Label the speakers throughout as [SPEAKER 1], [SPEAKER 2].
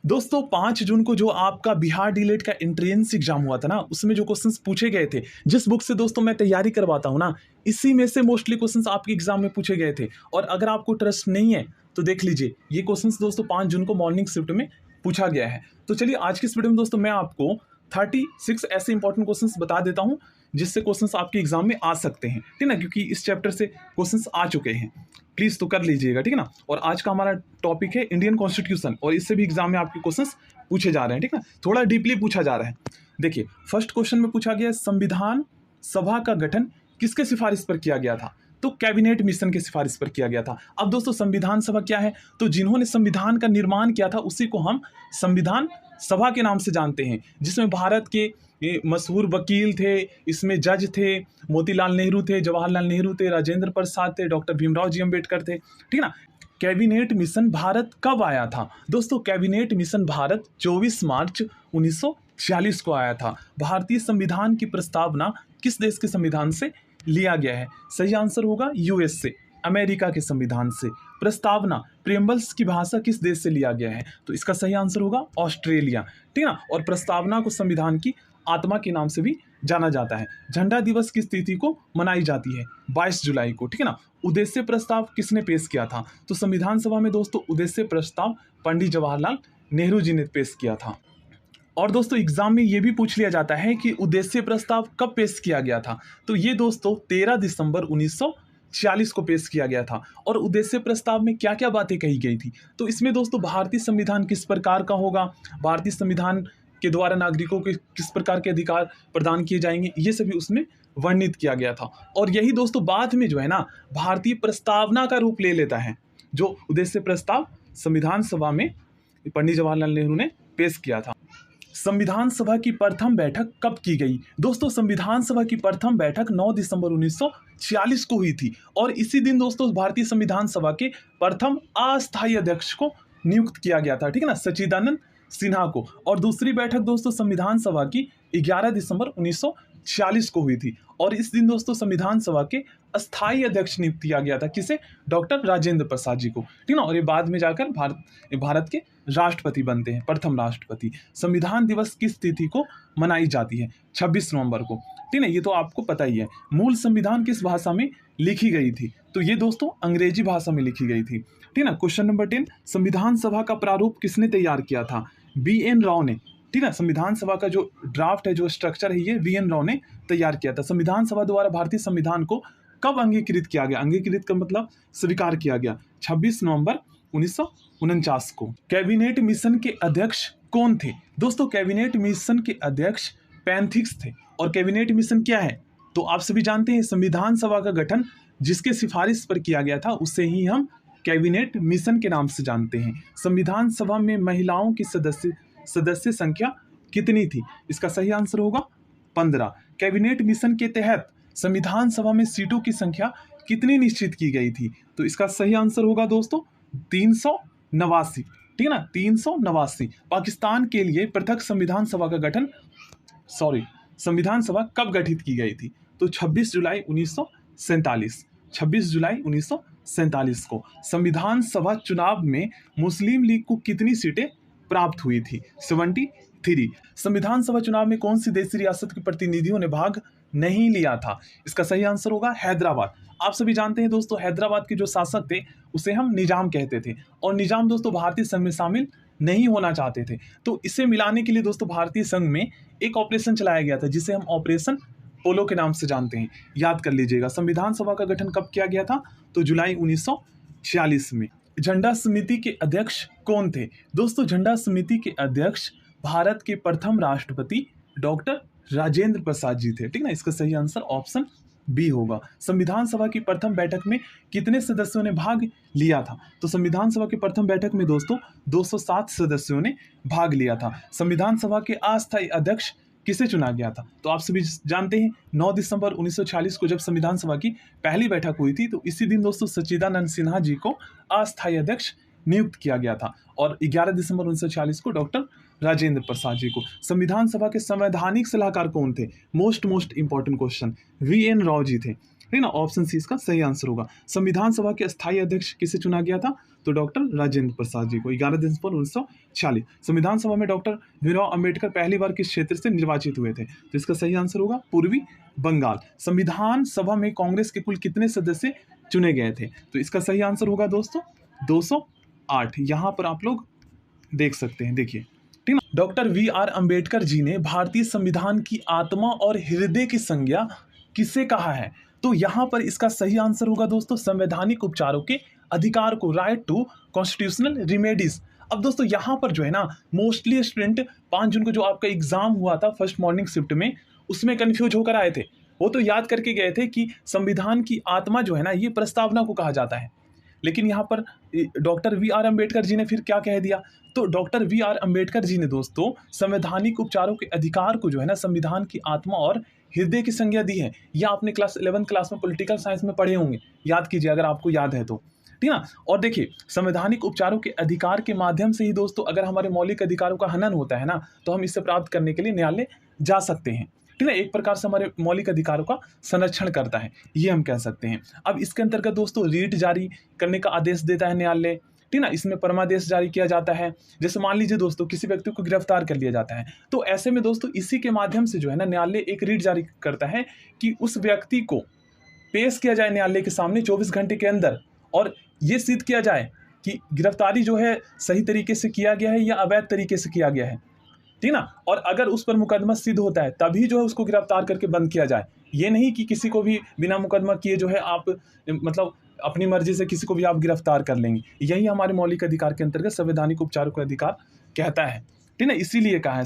[SPEAKER 1] दोस्तों 5 जून को जो आपका बिहार डीलेट का एंट्रेंस एग्जाम हुआ था ना, उसमें जो क्वेश्चंस पूछे गए थे, जिस बुक से दोस्तों मैं तैयारी करवाता हूं ना, इसी में से मोस्टली क्वेश्चंस आपके एग्जाम में पूछे गए थे। और अगर आपको ट्रस्ट नहीं है तो देख लीजिए, ये क्वेश्चंस दोस्तों 5 जून को मॉर्निंग शिफ्ट में पूछा गया है। तो चलिए आज की इस वीडियो में दोस्तों मैं आपको 36 ऐसे इंपॉर्टेंट क्वेश्चंस बता देता हूं जिससे क्वेश्चंस आपके एग्जाम में आ सकते हैं, ठीक ना, क्योंकि इस चैप्टर से क्वेश्चंस आ चुके हैं। प्लीज तो कर लीजिएगा, ठीक है ना। और आज का हमारा टॉपिक है इंडियन कॉन्स्टिट्यूशन, और इससे भी एग्जाम में आपके क्वेश्चंस पूछे जा रहे हैं, ठीक ना, थोड़ा डीपली पूछा जा रहा है। देखिए फर्स्ट क्वेश्चन में पूछा गया संविधान सभा का गठन किसके सिफारिश पर किया गया था, तो कैबिनेट मिशन के सिफारिश पर किया गया था। अब दोस्तों संविधान सभा क्या है, तो जिन्होंने संविधान का निर्माण किया था उसी को हम संविधान सभा के नाम से जानते हैं, जिसमें भारत के मशहूर वकील थे, इसमें जज थे, मोतीलाल नेहरू थे, जवाहरलाल नेहरू थे, राजेंद्र प्रसाद थे, डॉक्टर भीमराव जी अम्बेडकर थे, ठीक ना। कैबिनेट मिशन भारत कब आया था, दोस्तों कैबिनेट मिशन भारत 24 मार्च 1946 को आया था। भारतीय संविधान की प्रस्तावना किस देश के संविधान से लिया गया है, सही आंसर होगा यूएस से, अमेरिका के संविधान से। प्रस्तावना प्रियम्बल्स की भाषा किस देश से लिया गया है, तो इसका सही आंसर होगा ऑस्ट्रेलिया, ठीक ना। और प्रस्तावना को संविधान की आत्मा के नाम से भी जाना जाता है। झंडा दिवस की तिथि को मनाई जाती है 22 जुलाई को, ठीक है ना। उद्देश्य प्रस्ताव किसने पेश किया था, तो संविधान सभा में दोस्तों उद्देश्य प्रस्ताव पंडित जवाहरलाल नेहरू जी ने पेश किया था। और दोस्तों एग्जाम में ये भी पूछ लिया जाता है कि उद्देश्य प्रस्ताव कब पेश किया गया था, तो ये दोस्तों 13 दिसंबर 1946 को पेश किया गया था। और उद्देश्य प्रस्ताव में क्या क्या बातें कही गई थी, तो इसमें दोस्तों भारतीय संविधान किस प्रकार का होगा, भारतीय संविधान के द्वारा नागरिकों के किस प्रकार के अधिकार प्रदान किए जाएंगे, ये सभी उसमें वर्णित किया गया था। और यही दोस्तों बाद में जो है ना भारतीय प्रस्तावना का रूप ले लेता है, जो उद्देश्य प्रस्ताव संविधान सभा में पंडित जवाहरलाल नेहरू ने पेश किया था। संविधान सभा की प्रथम बैठक कब की गई, दोस्तों संविधान सभा की प्रथम बैठक 9 दिसंबर 1946 को हुई थी। और इसी दिन दोस्तों भारतीय संविधान सभा के प्रथम अस्थायी अध्यक्ष को नियुक्त किया गया था, ठीक है ना, सच्चिदानंद सिन्हा को। और दूसरी बैठक दोस्तों संविधान सभा की 11 दिसंबर 1946 को हुई थी। और इस दिन दोस्तों संविधान सभा के अस्थायी अध्यक्ष नियुक्त किया गया था, किसे, डॉक्टर राजेंद्र प्रसाद जी को, ठीक ना। और ये बाद में जाकर भारत के राष्ट्रपति बनते हैं, प्रथम राष्ट्रपति। संविधान दिवस किस तिथि को मनाई जाती है, 26 नवंबर को, ठीक है, ये तो आपको पता ही है। मूल संविधान किस भाषा में लिखी गई थी, तो ये दोस्तों अंग्रेजी भाषा में लिखी गई थी, ठीक ना। क्वेश्चन नंबर 10, संविधान सभा का प्रारूप किसने तैयार किया था, BN राव ने, ठीक है। संविधान सभा का जो ड्राफ्ट है, जो स्ट्रक्चर है, ये VN राव ने तैयार किया था। संविधान सभा द्वारा भारतीय संविधान को कब अंगीकृत किया गया, अंगीकृत का मतलब स्वीकार किया गया, 26 नवंबर 1949 को। कैबिनेट मिशन के अध्यक्ष कौन थे, दोस्तों कैबिनेट मिशन के अध्यक्ष पैंथिक्स थे। और कैबिनेट मिशन क्या है, तो आप सभी जानते हैं संविधान सभा का गठन जिसके सिफारिश पर किया गया था उसे ही हम कैबिनेट मिशन के नाम से जानते हैं। संविधान सभा में महिलाओं की सदस्य संख्या कितनी थी, इसका सही आंसर होगा 15। कैबिनेट मिशन के तहत संविधान सभा में सीटों की संख्या कितनी निश्चित की गई थी, तो इसका सही आंसर होगा दोस्तों 389, ठीक है ना, 389। पाकिस्तान के लिए पृथक संविधान सभा का गठन, संविधान सभा कब गठित की गई थी, तो 26 जुलाई 1947, 26 जुलाई 1947 को। संविधान सभा चुनाव में मुस्लिम लीग को कितनी सीटें प्राप्त हुई थी, 73। संविधान सभा चुनाव में कौन सी देशी रियासत के प्रतिनिधियों ने भाग नहीं लिया था, इसका सही आंसर होगा हैदराबाद। आप सभी जानते हैं दोस्तों हैदराबाद के जो शासक थे उसे हम निजाम कहते थे, और निजाम दोस्तों भारतीय संघ में शामिल नहीं होना चाहते थे। तो इसे मिलाने के लिए दोस्तों भारतीय संघ में एक ऑपरेशन चलाया गया था जिसे हम ऑपरेशन पोलो के नाम से जानते हैं, याद कर लीजिएगा। संविधान सभा का गठन कब किया गया था, तो जुलाई 1946 में। झंडा समिति के अध्यक्ष कौन थे, दोस्तों झंडा समिति के अध्यक्ष भारत के प्रथम राष्ट्रपति डॉक्टर राजेंद्र प्रसाद जी थे, ठीक ना। इसका सही आंसर ऑप्शन बी होगा। संविधान सभा की प्रथम बैठक में कितने सदस्यों ने भाग लिया था, तो संविधान सभा की प्रथम बैठक में दोस्तों 207 सदस्यों ने भाग लिया था। संविधान सभा के अस्थायी अध्यक्ष किसे चुना गया था, तो आप सभी जानते हैं 9 दिसंबर 1946 को जब संविधान सभा की पहली बैठक हुई थी, तो इसी दिन दोस्तों सच्चिदानंद सिन्हा जी को अस्थायी अध्यक्ष नियुक्त किया गया था। और 11 दिसंबर 1946 को डॉक्टर राजेंद्र प्रसाद जी को। संविधान सभा के संवैधानिक सलाहकार कौन थे, most important question, VN Rao ji थे। है ना। ऑप्शन सी इसका सही आंसर होगा। संविधान सभा के स्थायी अध्यक्ष किसे चुना गया था? तो डॉक्टर राजेंद्र प्रसाद जी को 11 दिसंबर 1946। संविधान सभा में डॉक्टर भीमराव अंबेडकर पहली बार किस क्षेत्र से निर्वाचित हुए थे? तो इसका सही आंसर होगा पूर्वी बंगाल। संविधान सभा में कांग्रेस के कुल कितने सदस्य चुने गए थे? तो इसका सही आंसर होगा दोस्तों 208। यहां पर आप लोग देख सकते हैं, देखिए, ठीक ना। Doctor VR. अंबेडकर जी ने भारतीय संविधान की आत्मा और हृदय की संज्ञा किसे कहा है? तो यहां पर इसका सही आंसर होगा दोस्तों संवैधानिक उपचारों के अधिकार को, राइट टू कॉन्स्टिट्यूशनल रिमेडीज। अब दोस्तों यहां पर जो है ना, मोस्टली स्टूडेंट 5 जून को जो आपका एग्जाम हुआ था फर्स्ट मॉर्निंग शिफ्ट में, उसमें कंफ्यूज होकर आए थे। वो तो याद करके गए थे कि संविधान की आत्मा जो है ना, ये प्रस्तावना को कहा जाता है, लेकिन यहाँ पर डॉक्टर वी.आर. अंबेडकर जी ने फिर क्या कह दिया? तो डॉक्टर वी.आर. अंबेडकर जी ने दोस्तों संवैधानिक उपचारों के अधिकार को जो है ना, संविधान की आत्मा और हृदय की संज्ञा दी है। यह आपने क्लास 11th क्लास में पॉलिटिकल साइंस में पढ़े होंगे, याद कीजिए अगर आपको याद है तो, ठीक ना। और देखिए, संवैधानिक उपचारों के अधिकार के माध्यम से ही दोस्तों अगर हमारे मौलिक अधिकारों का हनन होता है ना, तो हम इसे प्राप्त करने के लिए न्यायालय जा सकते हैं, ठीक है। एक प्रकार से हमारे मौलिक अधिकारों का संरक्षण करता है, ये हम कह सकते हैं। अब इसके अंतर्गत दोस्तों रीट जारी करने का आदेश देता है न्यायालय, ठीक ना। इसमें परमादेश जारी किया जाता है। जैसे मान लीजिए दोस्तों किसी व्यक्ति को गिरफ्तार कर लिया जाता है, तो ऐसे में दोस्तों इसी के माध्यम से जो है ना, न्यायालय एक रीट जारी करता है कि उस व्यक्ति को पेश किया जाए न्यायालय के सामने 24 घंटे के अंदर, और ये सिद्ध किया जाए कि गिरफ्तारी जो है सही तरीके से किया गया है या अवैध तरीके से किया गया है, ठीक ना। और अगर उस पर मुकदमा सिद्ध होता है तभी जो है उसको गिरफ्तार करके बंद किया जाए। ये नहीं कि किसी को भी बिना मुकदमा किए जो है आप मतलब अपनी मर्जी से किसी को भी आप गिरफ्तार कर लेंगे। यही हमारे मौलिक अधिकार के अंतर्गत संवैधानिक उपचारों का अधिकार कहता है, ठीक ना। इसीलिए कहा है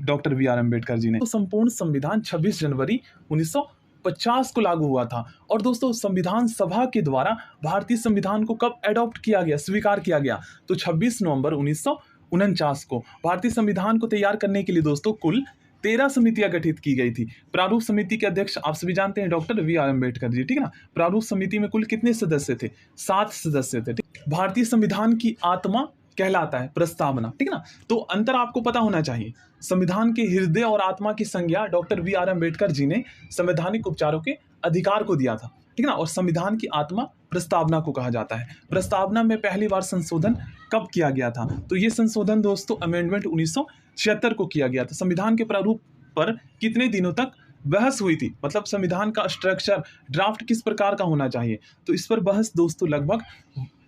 [SPEAKER 1] डॉक्टर वी.आर. अंबेडकर जी ने। तो संपूर्ण संविधान 26 जनवरी 1950 को लागू हुआ था। और दोस्तों संविधान सभा के द्वारा भारतीय संविधान को कब एडॉप्ट किया गया, स्वीकार किया गया? तो 26 नवंबर 1949 को। भारतीय संविधान को तैयार करने के लिए दोस्तों कुल 13 समितियां गठित की गई थी। प्रारूप समिति के अध्यक्ष आप सभी जानते हैं डॉक्टर वी.आर. अंबेडकर जी, ठीक है ना। प्रारूप समिति में कुल कितने सदस्य थे? 7 सदस्य थे, ठीक। भारतीय संविधान की आत्मा कहलाता है प्रस्तावना, ठीक है ना। तो अंतर आपको पता होना चाहिए। संविधान के हृदय और आत्मा की संज्ञा डॉक्टर वी.आर. अंबेडकर जी ने संवैधानिक उपचारों के अधिकार को दिया था, ठीक है ना। और संविधान की आत्मा प्रस्तावना को कहा जाता है। प्रस्तावना में पहली बार संशोधन कब किया गया था? तो ये संशोधन दोस्तों अमेंडमेंट 1976 को किया गया था। संविधान के प्रारूप पर कितने दिनों तक बहस हुई थी? मतलब संविधान का स्ट्रक्चर, ड्राफ्ट किस प्रकार का होना चाहिए, तो इस पर बहस दोस्तों लगभग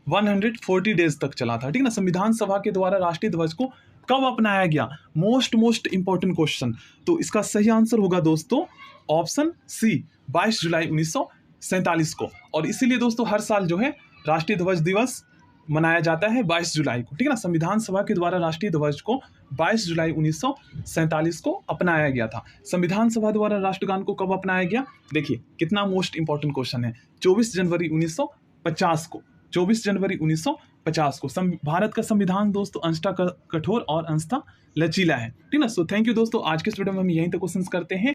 [SPEAKER 1] 140 डेज तक चला था, ठीक ना। संविधान सभा के द्वारा राष्ट्रीय ध्वज को कब अपनाया गया? Most important question. तो इसका सही आंसर होगा दोस्तों ऑप्शन सी 22 जुलाई 1947 को। और इसीलिए दोस्तों हर साल जो है राष्ट्रीय ध्वज दिवस मनाया जाता है 22 जुलाई को, ठीक है ना। संविधान सभा के द्वारा राष्ट्रीय ध्वज को 22 जुलाई 1947 को अपनाया गया था। संविधान सभा द्वारा राष्ट्रगान को कब अपनाया गया? देखिए कितना मोस्ट इंपॉर्टेंट क्वेश्चन है। 24 जनवरी 1950 को। 24 जनवरी 1950 को। भारत का संविधान दोस्तों अंशतः कठोर और अंशतः लचीला है, ठीक ना। सो थैंक यू दोस्तों, आज के इस वीडियो में हम यहीं तक क्वेश्चंस करते हैं।